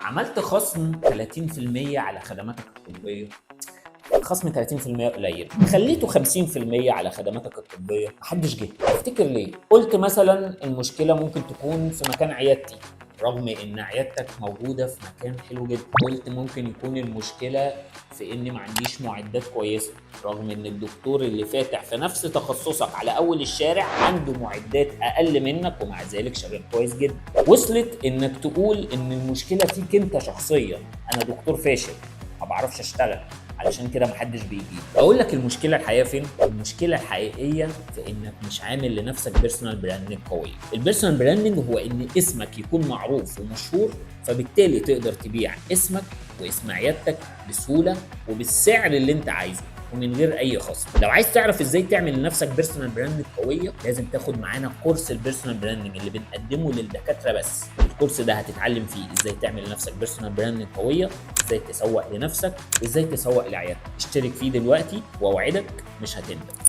عملت خصم 30% على خدماتك الطبية. خصم 30% قليل، خليته 50% على خدماتك الطبية، محدش جه. تفتكر ليه؟ قلت مثلا المشكلة ممكن تكون في مكان عيادتي، رغم ان عيادتك موجودة في مكان حلو جدا. قلت ممكن يكون المشكلة في اني ما عنديش معدات كويسة، رغم ان الدكتور اللي فاتح في نفس تخصصك على اول الشارع عنده معدات اقل منك ومع ذلك شغال كويس جدا. وصلت انك تقول ان المشكلة فيك انت شخصيا، انا دكتور فاشل ما بعرفش اشتغل علشان كده محدش بيجي. بقول لك المشكله الحقيقيه فين؟ المشكله الحقيقيه في انك مش عامل لنفسك بيرسونال براندنج قوي. البيرسونال براندنج هو ان اسمك يكون معروف ومشهور، فبالتالي تقدر تبيع اسمك واسم عيادتك بسهوله وبالسعر اللي انت عايزه ومن غير اي خصم. لو عايز تعرف ازاي تعمل لنفسك بيرسونال براندنج قويه، لازم تاخد معانا كورس البيرسونال براندنج اللي بنقدمه للدكاتره بس. الكورس ده هتتعلم فيه ازاي تعمل لنفسك بيرسونال براندنج قويه، ازاي تسوق لنفسك، وازاي تسوق لعيادتك. اشترك فيه دلوقتي واوعدك مش هتندم.